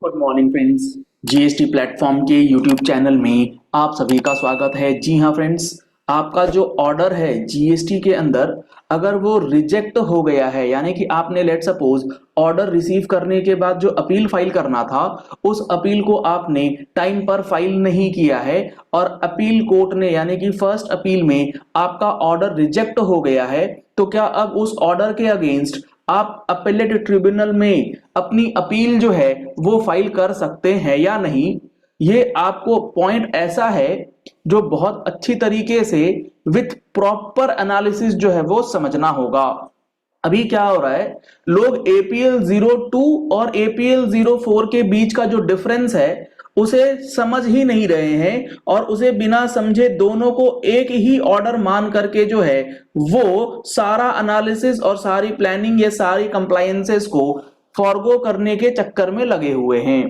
Good morning friends. GST platform के YouTube channel में आप सभी का स्वागत है। जी हाँ फ्रेंड्स, आपका जो ऑर्डर है जीएसटी के अंदर अगर वो रिजेक्ट हो गया है, यानी कि आपने लेट सपोज ऑर्डर रिसीव करने के बाद जो अपील फाइल करना था उस अपील को आपने टाइम पर फाइल नहीं किया है और अपील कोर्ट ने यानी कि फर्स्ट अपील में आपका ऑर्डर रिजेक्ट हो गया है, तो क्या अब उस ऑर्डर के अगेंस्ट आप अपेलेट ट्रिब्यूनल में अपनी अपील जो है वो फाइल कर सकते हैं या नहीं? ये आपको पॉइंट ऐसा है जो बहुत अच्छी तरीके से विथ प्रॉपर एनालिसिस जो है वो समझना होगा। अभी क्या हो रहा है, लोग एपीएल 02 और एपीएल 04 के बीच का जो डिफरेंस है उसे समझ ही नहीं रहे हैं और उसे बिना समझे दोनों को एक ही ऑर्डर मान करके जो है वो सारा एनालिसिस और सारी प्लानिंग या सारी कंप्लायंसेस को फॉरगो करने के चक्कर में लगे हुए हैं।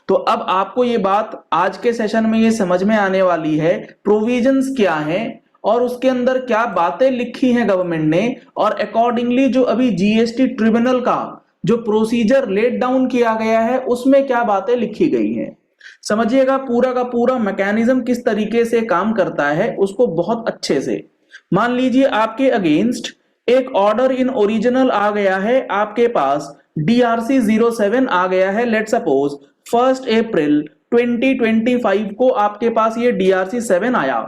तो अब आपको ये बात आज के सेशन में ये समझ में आने वाली है प्रोविजंस क्या हैं और उसके अंदर क्या बातें लिखी हैं गवर्नमेंट ने, और अकॉर्डिंगली जो अभी जीएसटी ट्रिब्यूनल का जो प्रोसीजर लेट डाउन किया गया है उसमें क्या बातें लिखी गई हैं। समझिएगा पूरा का पूरा मैकेनिज्म किस तरीके से काम करता है उसको बहुत अच्छे से। मान लीजिए आपके अगेंस्ट एक ऑर्डर इन ओरिजिनल आ गया है, आपके पास डीआरसी 07 आ गया है। लेट सपोज 1 अप्रैल 2025 को आपके पास ये डीआरसी 7 आया।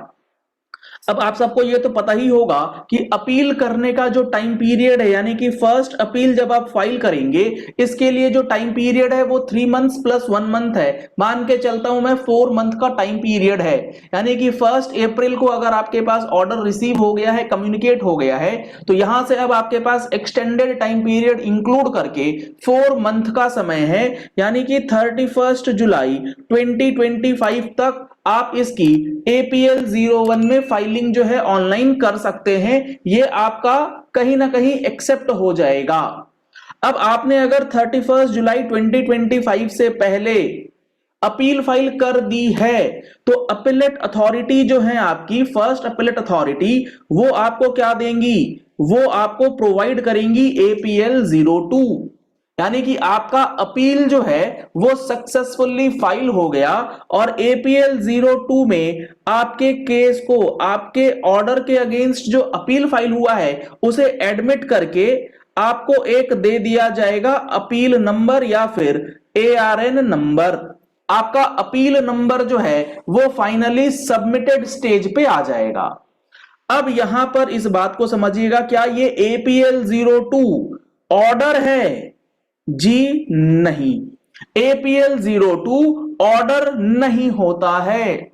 अब आप सबको ये तो पता ही होगा कि अपील करने का जो टाइम पीरियड है, यानी कि फर्स्ट अपील जब आप फाइल करेंगे इसके लिए जो टाइम पीरियड है वो 3 मंथ्स प्लस 1 मंथ है। मान के चलता हूं मैं 4 मंथ का टाइम पीरियड है, यानी कि 1 अप्रैल को अगर आपके पास ऑर्डर रिसीव हो गया है, कम्युनिकेट हो गया है, तो यहां से अब आपके पास एक्सटेंडेड टाइम पीरियड इंक्लूड करके 4 मंथ का समय है, यानी कि 31 जुलाई 2025 तक आप इसकी एपीएल 01 में फाइलिंग जो है ऑनलाइन कर सकते हैं। ये आपका कहीं ना कहीं एक्सेप्ट हो जाएगा। अब आपने अगर 31 जुलाई 2025 से पहले अपील फाइल कर दी है तो अपीलेट अथॉरिटी जो है आपकी फर्स्ट अपीलेट अथॉरिटी वो आपको क्या देंगी, वो आपको प्रोवाइड करेंगी एपीएल 02, यानी कि आपका अपील जो है वो सक्सेसफुली फाइल हो गया और एपीएल 02 में आपके केस को, आपके ऑर्डर के अगेंस्ट जो अपील फाइल हुआ है उसे एडमिट करके आपको एक दे दिया जाएगा अपील नंबर या फिर एआरएन नंबर। आपका अपील नंबर जो है वो फाइनली सबमिटेड स्टेज पे आ जाएगा। अब यहां पर इस बात को समझिएगा, क्या ये एपीएल 02 ऑर्डर है? जी नहीं, एपीएल 02 ऑर्डर नहीं होता है।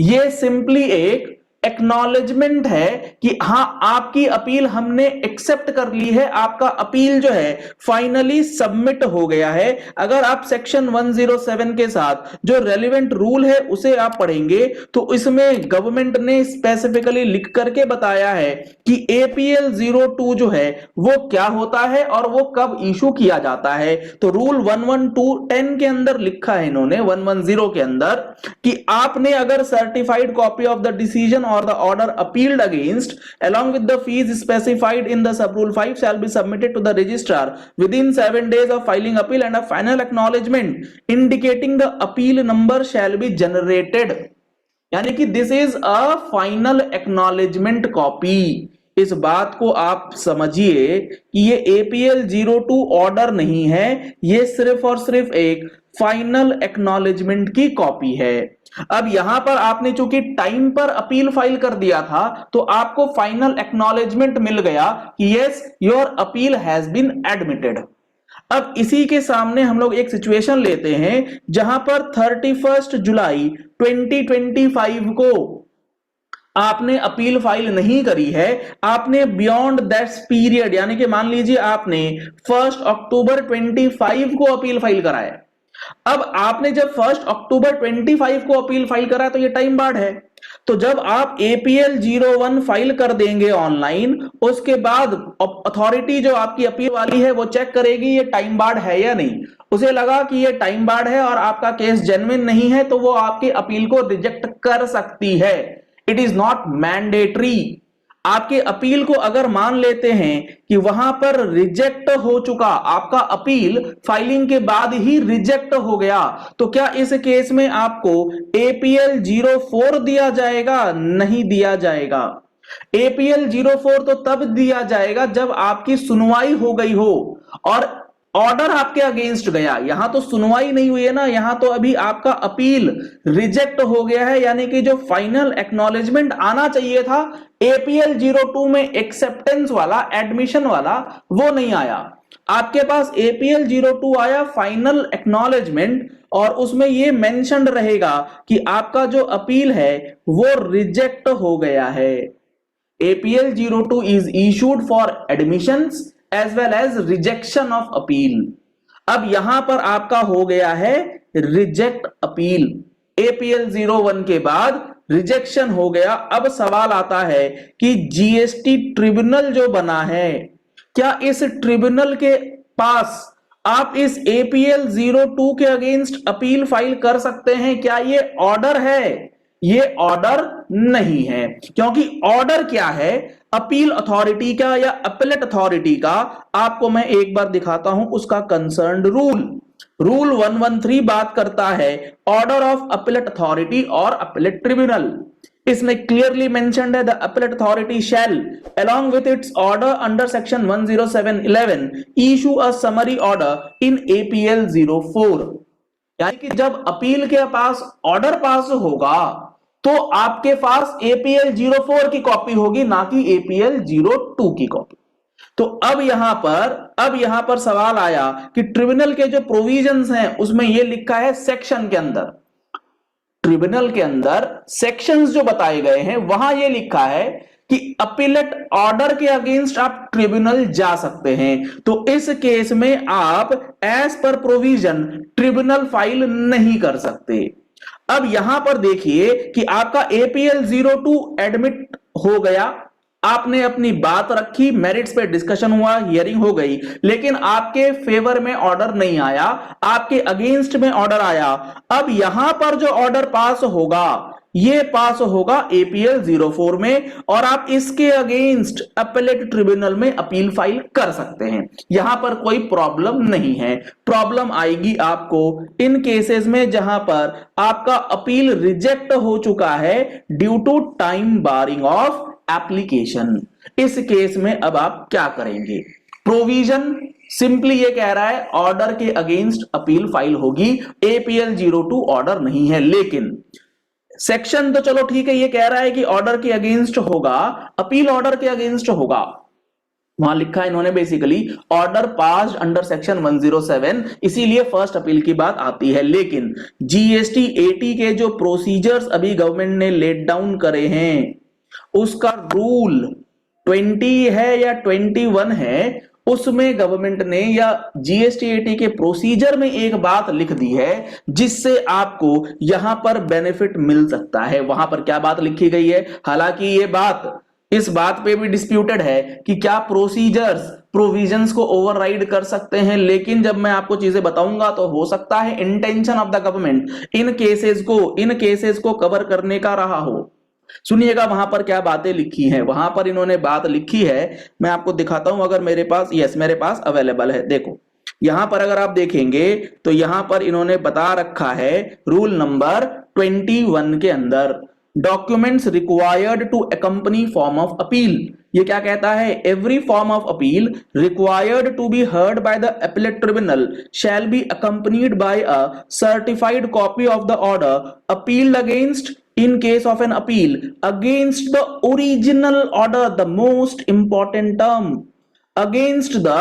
यह सिंपली एक एक्नॉलेजमेंट है कि हां आपकी अपील हमने एक्सेप्ट कर ली है, आपका अपील जो है फाइनली सबमिट हो गया है। अगर आप सेक्शन 107 के साथ जो रेलिवेंट रूल है उसे आप पढ़ेंगे तो इसमें गवर्नमेंट ने स्पेसिफिकली लिख करके बताया है कि एपीएल 02 जो है वो क्या होता है और वो कब इशू किया जाता है। तो रूल 11210 के अंदर लिखा है इन्होंने 110 के अंदर कि आपने अगर certified copy of the decision or the order appealed against along with the fees specified in the sub rule 5 shall be submitted to the registrar within 7 days of filing appeal and a final acknowledgement indicating the appeal number shall be generated। यानी कि this is a final acknowledgement copy. इस बात को आप समझिए कि ये APL 02 order नहीं है, ये सिर्फ और सिर्फ एक फाइनल एक्नॉलेजमेंट की कॉपी है। अब यहां पर आपने चूंकि टाइम पर अपील फाइल कर दिया था तो आपको फाइनल एक्नॉलेजमेंट मिल गया कि yes your appeal has been admitted. अब इसी के सामने हम लोग एक सिचुएशन लेते हैं जहां पर 31 जुलाई 2025 को आपने अपील फाइल नहीं करी है, आपने बियॉन्ड दैट पीरियड, यानी कि मान लीजिए आपने 1 अक्टूबर 25 को अपील फाइल कराया। अब आपने जब 1 अक्टूबर 25 को अपील फाइल करा तो ये टाइम बार्ड है। तो जब आप एपीएल 01 फाइल कर देंगे ऑनलाइन, उसके बाद अथॉरिटी जो आपकी अपील वाली है वो चेक करेगी ये टाइम बार्ड है या नहीं। उसे लगा कि ये टाइम बार्ड है और आपका केस जेन्युइन नहीं है तो वो आपकी अपील को रिजेक्ट कर सकती है। It is not mandatory. आपके अपील को अगर मान लेते हैं कि वहां पर रिजेक्ट हो चुका, आपका अपील फाइलिंग के बाद ही रिजेक्ट हो गया, तो क्या इस केस में आपको एपीएल 04 दिया जाएगा? नहीं दिया जाएगा। एपीएल 04 तो तब दिया जाएगा जब आपकी सुनवाई हो गई हो और ऑर्डर आपके अगेंस्ट गया। यहां तो सुनवाई नहीं हुई है ना, यहां तो अभी आपका अपील रिजेक्ट हो गया है, यानी कि जो फाइनल एक्नॉलेजमेंट आना चाहिए था एपीएल 02 में, एक्सेप्टेंस वाला, एडमिशन वाला, वो नहीं आया। आपके पास एपीएल 02 आया फाइनल एक्नॉलेजमेंट, और उसमें ये मेंशन रहेगा कि आपका जो अपील है वो रिजेक्ट हो गया है। APL 02 is issued for admissions as well as rejection of appeal। अब यहां पर आपका हो गया है रिजेक्ट अपील, APL 01 के बाद रिजेक्शन हो गया। अब सवाल आता है कि जीएसटी ट्रिब्यूनल जो बना है, क्या इस ट्रिब्यूनल के पास आप इस APL 02 के अगेंस्ट अपील फाइल कर सकते हैं? क्या ये ऑर्डर है? ये ऑर्डर नहीं है, क्योंकि ऑर्डर क्या है? अपील अथॉरिटी का या अपीलेट अथॉरिटी का। आपको मैं एक बार दिखाता हूं उसका कंसर्न्ड रूल। रूल 113 बात करता है ऑर्डर ऑफ अपीलेट अथॉरिटी और अपीलेट ट्रिब्यूनल। इसमें क्लियरली मेंशन्ड है the appellate authority shell along with its order under section 107(11) issue a summary order in APL 04। यानी कि जब अपील के पास ऑर्डर पास होगा तो आपके पास एपीएल 04 की कॉपी होगी, ना कि एपीएल 02 की कॉपी। तो अब यहां पर सवाल आया कि ट्रिब्यूनल के जो प्रोविजंस हैं उसमें यह लिखा है सेक्शन के अंदर, ट्रिब्यूनल के अंदर सेक्शंस जो बताए गए हैं वहां यह लिखा है कि अपीलेट ऑर्डर के अगेंस्ट आप ट्रिब्यूनल जा सकते हैं। तो इस केस में आप as per provision tribunal file नहीं कर सकते। अब यहां पर देखिए कि आपका एपीएल 02 एडमिट हो गया, आपने अपनी बात रखी, मेरिट्स पे डिस्कशन हुआ, हियरिंग हो गई, लेकिन आपके फेवर में ऑर्डर नहीं आया, आपके अगेंस्ट में ऑर्डर आया। अब यहां पर जो ऑर्डर पास होगा ये पास होगा एपीएल 04 में, और आप इसके अगेंस्ट अपीलेट ट्रिब्यूनल में अपील फाइल कर सकते हैं। यहां पर कोई प्रॉब्लम नहीं है। प्रॉब्लम आएगी आपको इन केसेस में जहां पर आपका अपील रिजेक्ट हो चुका है due to time barring of application. इस केस में अब आप क्या करेंगे? प्रोविजन सिंपली ये कह रहा है ऑर्डर के अगेंस्ट अपील फाइल होगी, एपीएल 02 ऑर्डर नहीं है। लेकिन सेक्शन तो चलो ठीक है, ये कह रहा है कि ऑर्डर के अगेंस्ट होगा, अपील ऑर्डर के अगेंस्ट होगा। वहां लिखा है इन्होंने basically order passed under section 107, इसीलिए फर्स्ट अपील की बात आती है। लेकिन जीएसटी 80 के जो प्रोसीजर्स अभी गवर्नमेंट ने लेट डाउन करे हैं, उसका रूल 20 है या 21 है, उसमें गवर्नमेंट ने या जीएसटी 80 के प्रोसीजर में एक बात लिख दी है जिससे आपको यहां पर बेनिफिट मिल सकता है। वहां पर क्या बात लिखी गई है? हालांकि ये बात, इस बात पे भी डिस्प्यूटेड है कि क्या प्रोसीजर्स प्रोविजंस को ओवरराइड कर सकते हैं, लेकिन जब मैं आपको चीजें बताऊंगा तो हो सकता है intention of the government in cases को कवर करने का रहा हो। सुनिएगा वहां पर क्या बातें लिखी हैं। वहां पर इन्होंने बात लिखी है, मैं आपको दिखाता हूं अगर मेरे पास, यस मेरे पास अवेलेबल है। देखो यहां पर अगर आप देखेंगे तो यहां पर इन्होंने बता रखा है रूल नंबर 21 के अंदर documents required to accompany form of appeal. ये क्या कहता है? Every form of appeal required to be heard by the appellate tribunal shall be accompanied by a certified copy of the order appealed against in case of an appeal against the original order, the most important term, against the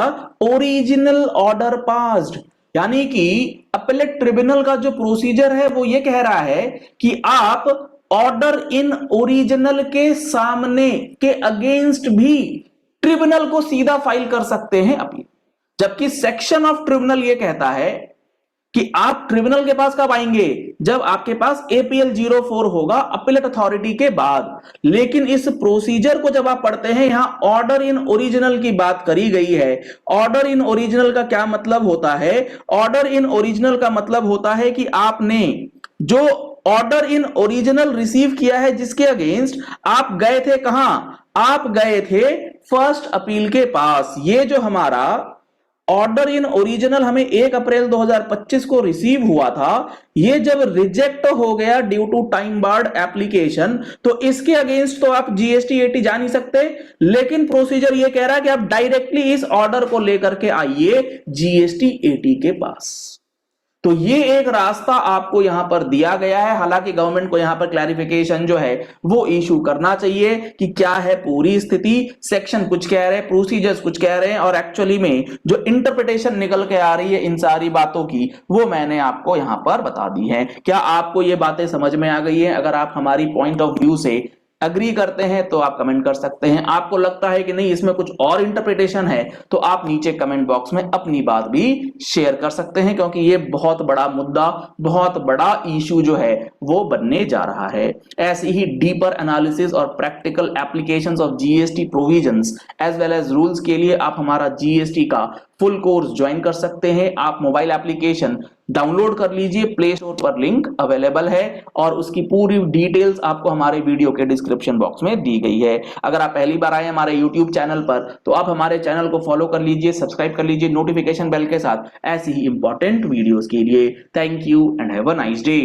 original order passed। यानी कि appellate tribunal का जो procedure है वो ये कह रहा है कि आप ऑर्डर इन ओरिजिनल के सामने के अगेंस्ट भी ट्रिब्यूनल को सीधा फाइल कर सकते हैं अपील, जबकि सेक्शन ऑफ ट्रिब्यूनल ये कहता है कि आप ट्रिब्यूनल के पास कब आएंगे? जब आपके पास एपीएल 04 होगा अपीलेट अथॉरिटी के बाद। लेकिन इस प्रोसीजर को जब आप पढ़ते हैं, यहां ऑर्डर इन ओरिजिनल की बात करी गई है। ऑर्डर इन ओरिजिनल का क्या मतलब होता है? ऑर्डर इन ओरिजिनल का मतलब होता है कि आपने जो ऑर्डर इन ओरिजिनल रिसीव किया है, जिसके अगेंस्ट आप गए थे कहां, आप गए थे फर्स्ट अपील के पास। ये जो हमारा ऑर्डर इन ओरिजिनल हमें 1 अप्रैल 2025 को रिसीव हुआ था, ये जब रिजेक्ट हो गया due to time barred application, तो इसके अगेंस्ट तो आप जीएसटी एटी जा नहीं सकते, लेकिन प्रोसीजर ये कह रहा है कि आप डायरेक्टली इस ऑर्डर को लेकर के आइए जीएसटी एटी के पास। तो ये एक रास्ता आपको यहां पर दिया गया है। हालांकि गवर्नमेंट को यहां पर क्लैरिफिकेशन जो है वो इशू करना चाहिए कि क्या है पूरी स्थिति। सेक्शन कुछ कह रहे हैं, प्रोसीजर्स कुछ कह रहे हैं, और एक्चुअली में जो इंटरप्रिटेशन निकल के आ रही है इन सारी बातों की, वो मैंने आपको यहां पर बता दी है। क्या आपको ये बातें समझ में आ गई है? अगर आप हमारी पॉइंट ऑफ व्यू से अग्री करते हैं तो आप कमेंट कर सकते हैं। आपको लगता है कि नहीं इसमें कुछ और इंटरप्रिटेशन है, तो आप नीचे कमेंट बॉक्स में अपनी बात भी शेयर कर सकते हैं, क्योंकि ये बहुत बड़ा मुद्दा, बहुत बड़ा इशू जो है वो बनने जा रहा है। ऐसी ही डीपर एनालिसिस और practical applications of GST provisions as well as rules के लिए आप हमारा जीएसटी का फुल कोर्स ज्वाइन कर सकते हैं। आप मोबाइल एप्लीकेशन डाउनलोड कर लीजिए, प्ले स्टोर पर लिंक अवेलेबल है, और उसकी पूरी डिटेल्स आपको हमारे वीडियो के डिस्क्रिप्शन बॉक्स में दी गई है। अगर आप पहली बार आए हमारे यूट्यूब चैनल पर, तो आप हमारे चैनल को फॉलो कर लीजिए, सब्सक्राइब कर लीजिए नोटिफिकेशन बेल के साथ, ऐसी ही इंपॉर्टेंट वीडियोस के लिए। Thank you and have a nice day.